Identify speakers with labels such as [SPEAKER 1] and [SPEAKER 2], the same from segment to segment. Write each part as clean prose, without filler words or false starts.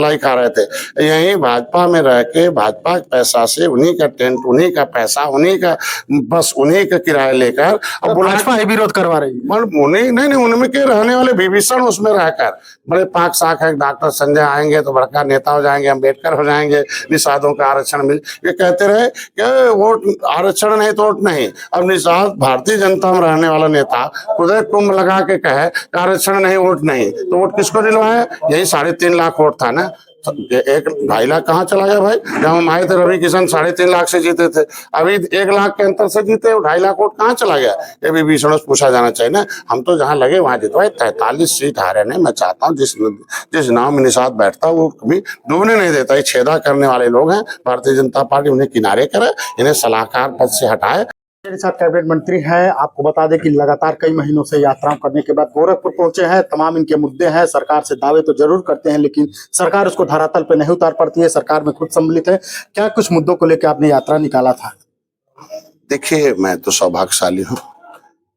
[SPEAKER 1] लाई खा रहे थे। यहीं भाजपा में रह के भाजपा के पैसा से उन्हीं का टेंट, उन्हीं का पैसा, उन्हीं का बस उन्हीं का किराया लेकर
[SPEAKER 2] अब भाजपा ही विरोध करवा रही है।
[SPEAKER 1] उन्हीं नहीं, उनमें के रहने वाले विभीषण उसमें रहकर बड़े पाक साख है। डॉक्टर संजय आएंगे तो बड़का नेता हो जाएंगे, अम्बेडकर हो जाएंगे, निषादों का आरक्षण मिल, ये कहते रहे कि वोट आरक्षण नहीं तो वोट नहीं। अब निषाद भारतीय जनता में रहने वाला नेता खुद कुंभ लगा के कहे आरक्षण नहीं वोट नहीं, तो वोट किसको दिलवाया? यही 3.5 लाख वोट था ना। 1-2.5 लाख कहाँ चला गया भाई? जब हम आए थे रवि किशन 3.5 लाख से जीते थे, अभी 1 लाख के अंतर से जीते, 2.5 लाख वोट कहाँ चला गया? ये भी विभीषण से पूछा जाना चाहिए ना। हम तो जहाँ लगे वहां जितवाए, 43 सीट हारे ने। मैं चाहता हूँ जिस नाव में निषाद बैठता वो कभी डूबने नहीं देता। ये छेदा करने वाले लोग हैं, भारतीय जनता पार्टी उन्हें किनारे करे, इन्हें सलाहकार पद से हटाए।
[SPEAKER 2] मेरे साथ कैबिनेट मंत्री हैं। आपको बता दें कि लगातार कई महीनों से यात्राओं करने के बाद गोरखपुर पहुंचे हैं। तमाम इनके मुद्दे हैं, सरकार से दावे तो जरूर करते हैं लेकिन सरकार उसको धरातल पर नहीं उतार पाती है। सरकार में खुद सम्मिलित है। क्या कुछ मुद्दों को लेकर आपने यात्रा निकाला था?
[SPEAKER 1] देखिए, मैं तो सौभाग्यशाली हूँ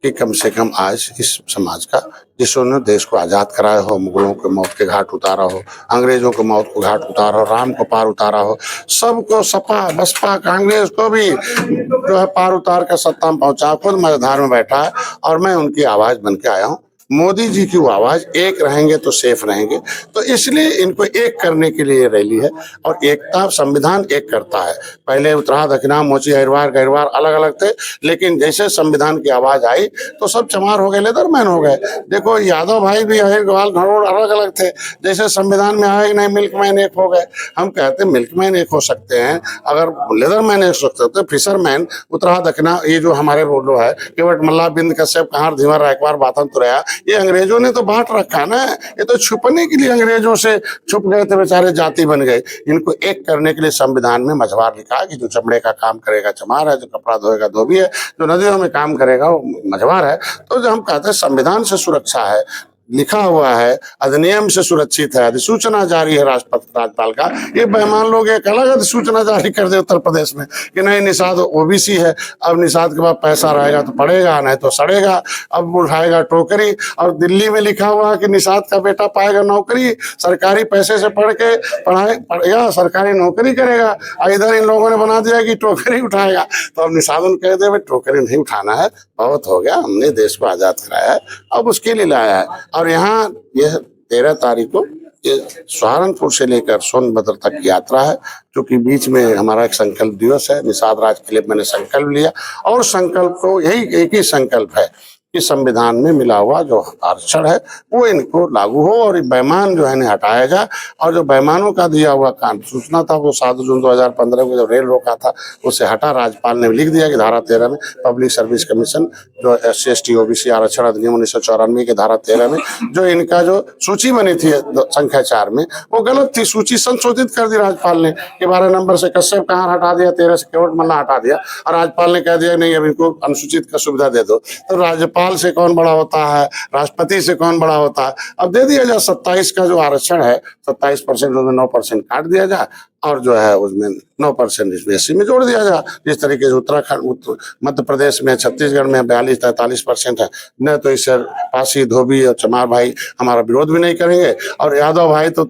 [SPEAKER 1] कि कम से कम आज इस समाज का, जिसने देश को आजाद कराया हो, मुगलों के मौत के घाट उतारा हो, अंग्रेजों के मौत को घाट उतारा हो, राम को पार उतारा हो, सबको सपा बसपा कांग्रेस को भी जो है पार उतार कर सत्ता में पहुंचा, खुद मझधार में बैठा है और मैं उनकी आवाज बन के आया हूँ। मोदी जी की वो आवाज, एक रहेंगे तो सेफ रहेंगे, तो इसलिए इनको एक करने के लिए रैली है। और एकता संविधान एक करता है। पहले उत्तराखंड, दक्षिणा, मोची, हरिद्वार, गैरवार अलग अलग थे, लेकिन जैसे संविधान की आवाज आई तो सब चमार हो गए, लेदरमैन हो गए। देखो यादव भाई भी ग्वाल घरोड़ अलग अलग थे, जैसे संविधान में आए नहीं मिल्कमैन एक हो गए। हम कहते हैं मिल्कमैन एक हो सकते हैं, अगर लेदरमैन एक हो सकते हैं, फिशरमैन उत्तराखंड, दक्षिणा, ये जो हमारे बोलो है केवट मल्ला बिंद कश्यप कहार धीवर रायकवार बातन तुरैया, ये अंग्रेजों ने तो बांट रखा ना। ये तो छुपने के लिए अंग्रेजों से छुप गए थे, बेचारे जाति बन गए। इनको एक करने के लिए संविधान में मझवार लिखा है कि जो चमड़े का काम करेगा चमार है, जो कपड़ा धोएगा धोबी है, जो नदियों में काम करेगा वो मझवार है। तो जो हम कहते हैं संविधान से सुरक्षा है, लिखा हुआ है, अधिनियम से सुरक्षित है, अधिसूचना जारी है राष्ट्रपति राज्यपाल का। ये बेईमान लोग एक अलग अधिसूचना जारी कर दे उत्तर प्रदेश में कि नहीं निषाद ओबीसी है, अब निषाद के बाद पैसा रहेगा तो पड़ेगा, नहीं तो सड़ेगा, अब उठाएगा टोकरी। और दिल्ली में लिखा हुआ है कि निषाद का बेटा पाएगा नौकरी, सरकारी पैसे से पढ़ के पढ़ेगा, सरकारी नौकरी करेगा। और इधर इन लोगों ने बना दिया कि टोकरी उठाएगा। तो अब निषाद कह दे भाई टोकरी नहीं उठाना है, बहुत हो गया, हमने देश को आजाद कराया है, अब उसके लिए लाया है। और यहाँ यह 13 तारीख को ये सहारनपुर से लेकर सोनभद्र तक की यात्रा है, जो कि बीच में हमारा एक संकल्प दिवस है। निषाद राज के लिए मैंने संकल्प लिया और संकल्प को यही एक ही संकल्प है कि संविधान में मिला हुआ जो आरक्षण है वो इनको लागू हो और बेईमान जो है इन्हें हटाया जाए। और जो बेईमानों का दिया हुआ सूचना था वो 7 जून 2015 को जब रेल रोका था उसे हटा, राज्यपाल ने लिख दिया कि धारा 13 में पब्लिक सर्विस कमीशन जो SC/ST OBC आरक्षण अधिनियम 1994 के धारा 13 में जो इनका जो सूची बनी थी संख्या 4 में वो गलत थी। सूची संशोधित कर दी राज्यपाल ने कि 12 नंबर से कश्यप कहार हटा दिया, 13 से केवट मल्ला हटा दिया और राज्यपाल ने कह दिया नहीं अब इनको अनुसूचित का सुविधा दे दो। तो राज्यपाल से कौन बड़ा होता है, राष्ट्रपति से कौन बड़ा होता है? अब दे दिया जाए 27 का जो आरक्षण है 27% उसमें 9% काट दिया जाए और जो है उसमें 9% SC में जोड़ दिया जाए। जिस तरीके से उत्तराखंड, मध्य प्रदेश में, छत्तीसगढ़ में 42-43% है, न तो इससे पासी, धोबी और चमार भाई हमारा विरोध भी नहीं करेंगे। और यादव भाई तो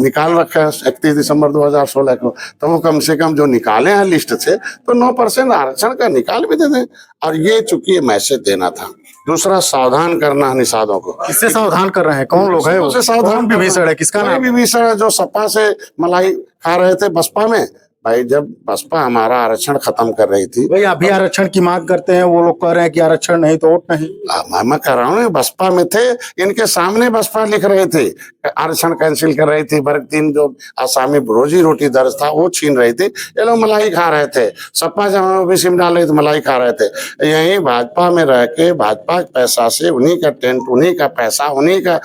[SPEAKER 1] निकाल रखा है 31 दिसंबर 2016 को, तो वो कम से कम जो निकाले हैं लिस्ट से तो 9% आरक्षण का निकाल भी दे दें। और ये चूंकि मैसेज देना था। दूसरा, सावधान करना है निषादों को।
[SPEAKER 2] किससे सावधान कर रहे हैं? कौन लोग हैं?
[SPEAKER 1] उससे सावधान
[SPEAKER 2] विभीषण है, किसका नाम?
[SPEAKER 1] विभीषण है जो सपा से मलाई खा रहे थे बसपा में। भाई जब बसपा हमारा आरक्षण खत्म कर रही थी,
[SPEAKER 2] भाई अभी आरक्षण की मांग करते हैं, वो लोग कह रहे हैं कि आरक्षण नहीं तो वोट नहीं।
[SPEAKER 1] मैं कह रहा हूँ बसपा में थे, इनके सामने बसपा लिख रहे थे, आरक्षण कैंसिल कर रही थी, वर्ग 3 जो आसामी रोजी रोटी दर्ज था वो छीन रही थी। ये लोग मलाई खा रहे थे। सपा जब OBC में डाल रहे थे मलाई खा रहे थे। यहीं भाजपा में रह के भाजपा के पैसा से उन्हीं का टेंट, उन्हीं का पैसा, उन्हीं का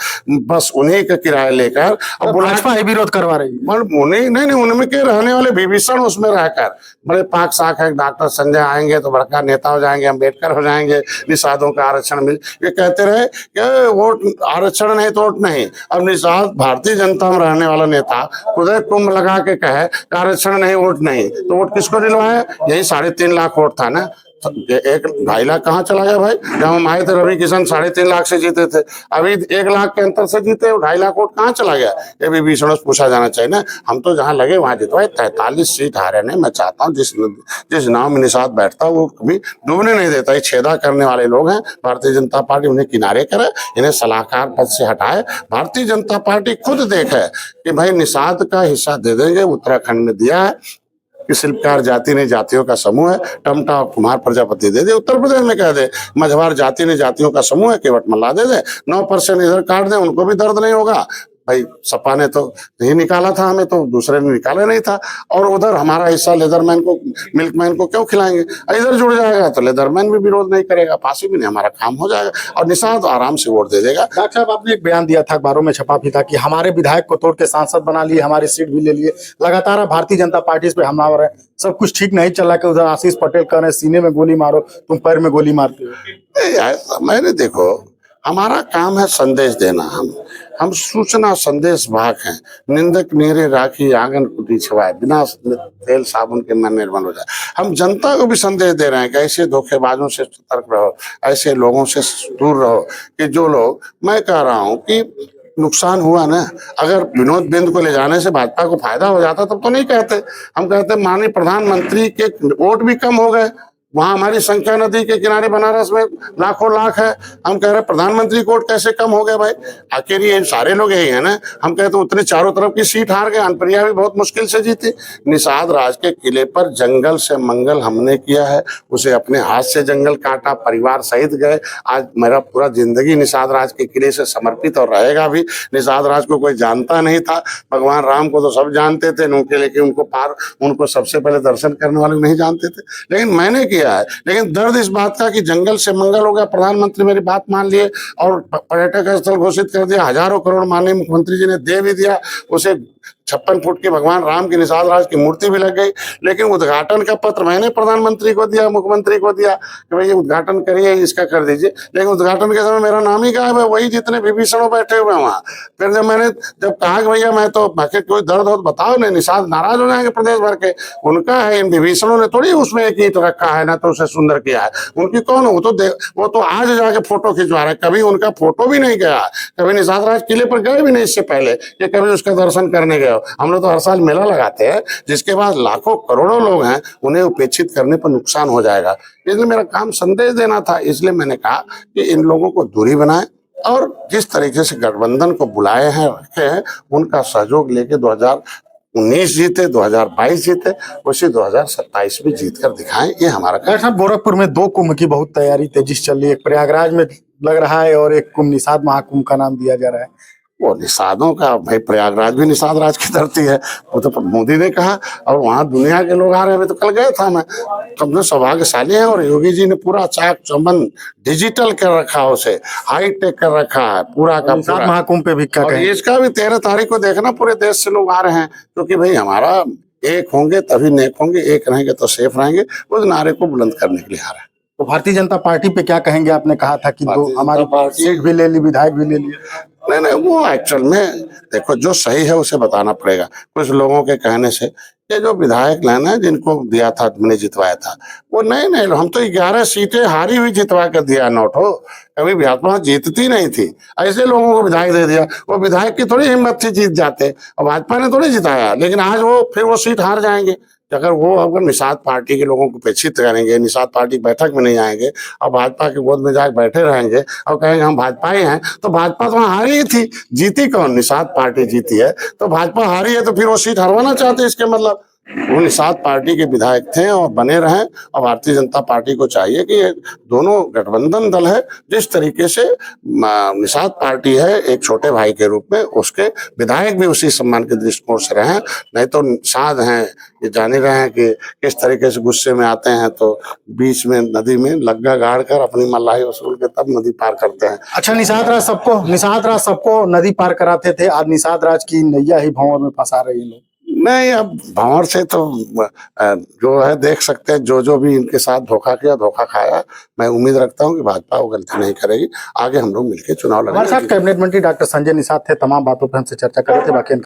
[SPEAKER 1] बस उन्हीं का किराया लेकर
[SPEAKER 2] अब भाजपा ही विरोध करवा रही है।
[SPEAKER 1] उन्हीं नहीं, उनमें के रहने वाले विभीषण उसमें रहकर बड़े पाक साख है। डॉक्टर संजय आएंगे तो बड़का नेता हो जाएंगे, अम्बेडकर हो जाएंगे, निषादों का आरक्षण मिल, ये कहते रहे कि वोट आरक्षण नहीं तो वोट नहीं। अब निषाद भारतीय जनता में रहने वाला नेता खुद कुंभ लगा के कहे आरक्षण नहीं वोट नहीं, तो वोट किसको दिलवाया? यही 3.5 लाख वोट था ना। एक 2.5 लाख कहाँ चला गया भाई? जब हम आए थे रवि किशन 3.5 लाख से जीते थे, अभी 1 लाख के अंतर से जीते, 2.5 लाख वोट कहाँ चला गया? ये भी विभीषणों से पूछा जाना चाहिए ना। हम तो जहाँ लगे वहां जितवाए, 43 सीट हारे ने। मैं चाहता हूँ जिस नाव में निषाद बैठता वो कभी डूबने नहीं देता। ये छेदा करने वाले लोग हैं, भारतीय जनता पार्टी उन्हें किनारे करे, इन्हें सलाहकार पद से हटाए। भारतीय जनता पार्टी खुद देखे कि भाई निषाद का हिस्सा दे देंगे, उत्तराखंड में दिया है कि शिल्पकार जाति ने जातियों का समूह है, टमटा और कुमार प्रजापति दे दे। उत्तर प्रदेश में कह दे मझवार जाति ने जातियों का समूह है, केवट मल्ला दे दे, 9% इधर काट दे, उनको भी दर्द नहीं होगा। भाई सपा ने तो नहीं निकाला था, हमें तो दूसरे ने निकाला नहीं था। और उधर हमारा हिस्सा लेदरमैन को, मिल्कमैन को क्यों खिलाएंगे? इधर जुड़ जाएगा तो लेदरमैन भी विरोध नहीं करेगा, फांसी भी नहीं, हमारा काम हो जाएगा और निषाद आराम से वोट दे देगा।
[SPEAKER 2] डॉक्टर साहब, आपने एक बयान दिया था, अखबारों में छपा भी था कि हमारे विधायक को तोड़ के सांसद बना लिए, हमारी सीट भी ले लिए। लगातार भारतीय जनता पार्टी इस पे हमलावर है, सब कुछ ठीक नहीं चल रहा कि उधर आशीष पटेल कह रहे सीने में गोली मारो, तुम पैर में गोली मारते हो।
[SPEAKER 1] मैंने देखो, हमारा काम है संदेश देना। हम सूचना संदेश वाहक हैं। निंदक मेरे राखी आंगन कुटी छवाए, बिना तेल साबुन के मन निर्मल हो जाए। हम जनता को भी संदेश दे रहे हैं कि ऐसे धोखेबाजों से सतर्क रहो, ऐसे लोगों से दूर रहो कि जो लोग, मैं कह रहा हूं कि नुकसान हुआ ना, अगर विनोद बिंद को ले जाने से भाजपा को फायदा हो जाता तब तो नहीं कहते। हम कहते माननीय प्रधानमंत्री के वोट भी कम हो गए, वहां हमारी संख्या नदी के किनारे बनारस में लाखों लाख है। हम कह रहे प्रधानमंत्री कोर्ट कैसे कम हो गए भाई? आखिर ये सारे लोग यही है ना। हम कहते उतने चारों तरफ की सीट हार गए, अनप्रिया भी बहुत मुश्किल से जीती। निषाद राज के किले पर जंगल से मंगल हमने किया है, उसे अपने हाथ से जंगल काटा, परिवार सहित गए। आज मेरा पूरा जिंदगी निषाद राज के किले से समर्पित और रहेगा भी। निषाद राज को कोई जानता नहीं था, भगवान राम को तो सब जानते थे, लेकिन उनको सबसे पहले दर्शन करने वाले नहीं जानते थे, लेकिन मैंने किया है। लेकिन दर्द इस बात का कि जंगल से मंगल हो गया। प्रधानमंत्री मेरी बात मान लिए और पर्यटक स्थल घोषित कर दिया, हजारों करोड़ माननीय मुख्यमंत्री जी ने दे भी दिया। उसे 56 फुट की भगवान राम की निषाद राज की मूर्ति भी लग गई। लेकिन उद्घाटन का पत्र मैंने प्रधानमंत्री को दिया, मुख्यमंत्री को दिया कि भाई ये उद्घाटन करिए, इसका कर दीजिए। लेकिन उद्घाटन के समय मेरा नाम ही गायब है, वही जितने विभीषणों बैठे हुए हैं वहां। फिर जब कहा कि भैया मैं तो कोई दर्द हो तो बताओ, नहीं निषाद नाराज हो जाएंगे प्रदेश भर के। उनका है, इन विभीषणों ने थोड़ी उसमें एक ईंट रखा है ना तो उसे सुंदर किया है। उनकी कौन? वो तो आज जाके फोटो खिंचवा रहे, कभी उनका फोटो भी नहीं गया, कभी निषाद राज किले पर गए भी नहीं इससे पहले कि कभी उसका दर्शन करने गए। हम लोग तो हर साल मेला लगाते हैं, जिसके बाद लाखों करोड़ों लोग हैं, उन्हें उपेक्षित करने पर नुकसान हो जाएगा। इसलिए मेरा काम संदेश देना था। इसलिए मैंने कहा कि इन लोगों को दूरी बनाए और जिस तरीके से गठबंधन को बुलाए हैं रखे हैं, उनका सहयोग लेके 2019 जीते, 2022 जीते, उसी 2027 में जीत कर दिखाएं। ये हमारा
[SPEAKER 2] डॉक्टर साहब, गोरखपुर में 2 कुंभ की बहुत तैयारी तेजी से चल रही है, एक प्रयागराज में लग रहा है और एक कुंभ निषाद महाकुंभ का नाम दिया जा रहा है।
[SPEAKER 1] वो निषादों का भाई, प्रयागराज भी निषाद राज की धरती है, वो तो मोदी ने कहा और वहां दुनिया के लोग आ रहे हैं। तो कल गया था मैं, अपने सौभाग्यशाली हैं और योगी जी ने पूरा चाक चौबंद डिजिटल कर रखा, उसे हाईटेक कर रखा है पूरा का पूरा।
[SPEAKER 2] महाकुंभ पे भी क्या
[SPEAKER 1] और
[SPEAKER 2] कहें?
[SPEAKER 1] इसका भी 13 तारीख को देखना, पूरे देश से लोग आ रहे हैं, क्योंकि भाई हमारा एक होंगे तभी नेक होंगे, एक रहेंगे तो सेफ रहेंगे, उस नारे को बुलंद करने के लिए आ रहे हैं।
[SPEAKER 2] तो भारतीय जनता पार्टी पे क्या कहेंगे? आपने कहा था कि हमारी सीट भी ले ली, विधायक भी ले लिए।
[SPEAKER 1] नहीं, वो एक्चुअल में देखो, जो सही है उसे बताना पड़ेगा। कुछ लोगों के कहने से ये जो विधायक लाना है, जिनको दिया था, मैंने जितवाया था, वो नहीं, हम तो 11 सीटें हारी हुई जितवा कर दिया। नोट हो, कभी भाजपा जीतती नहीं थी, ऐसे लोगों को विधायक दे दिया। वो विधायक की थोड़ी हिम्मत थी जीत जाते, और भाजपा ने थोड़ी जिताया। लेकिन आज वो सीट हार जाएंगे। अगर निषाद पार्टी के लोगों को उपेक्षित करेंगे, निषाद पार्टी बैठक में नहीं आएंगे और भाजपा के गोद में जाकर बैठे रहेंगे और कहेंगे हम भाजपा ही हैं, तो भाजपा तो वहां हारी ही थी। जीती कौन? निषाद पार्टी जीती है, तो भाजपा हारी है, तो फिर वो सीट हरवाना चाहते। इसके मतलब वो निषाद पार्टी के विधायक थे और बने रहें। और भारतीय जनता पार्टी को चाहिए कि ये दोनों गठबंधन दल है, जिस तरीके से निषाद पार्टी है एक छोटे भाई के रूप में, उसके विधायक भी उसी सम्मान के दृष्टिकोण से रहें। नहीं तो निषाद हैं, ये जान ही रहे हैं कि किस तरीके से गुस्से में आते हैं, तो बीच में नदी में लग्गा गाड़ कर अपनी मल्लाही वसूल के तब नदी पार करते हैं।
[SPEAKER 2] अच्छा, निषाद राज सबको नदी पार कराते थे, आज निषाद राज की नैया ही भंवर में फंसा रही है लोग।
[SPEAKER 1] नहीं, अब भंवर से तो जो है देख सकते हैं, जो भी इनके साथ धोखा किया, धोखा खाया। मैं उम्मीद रखता हूं कि भाजपा वो गलती नहीं करेगी। आगे हम लोग मिलकर चुनाव लड़ेंगे।
[SPEAKER 2] हमारे साथ कैबिनेट मंत्री डॉक्टर संजय निषाद थे, तमाम बातों पर हमसे चर्चा कर रहे थे। बाकी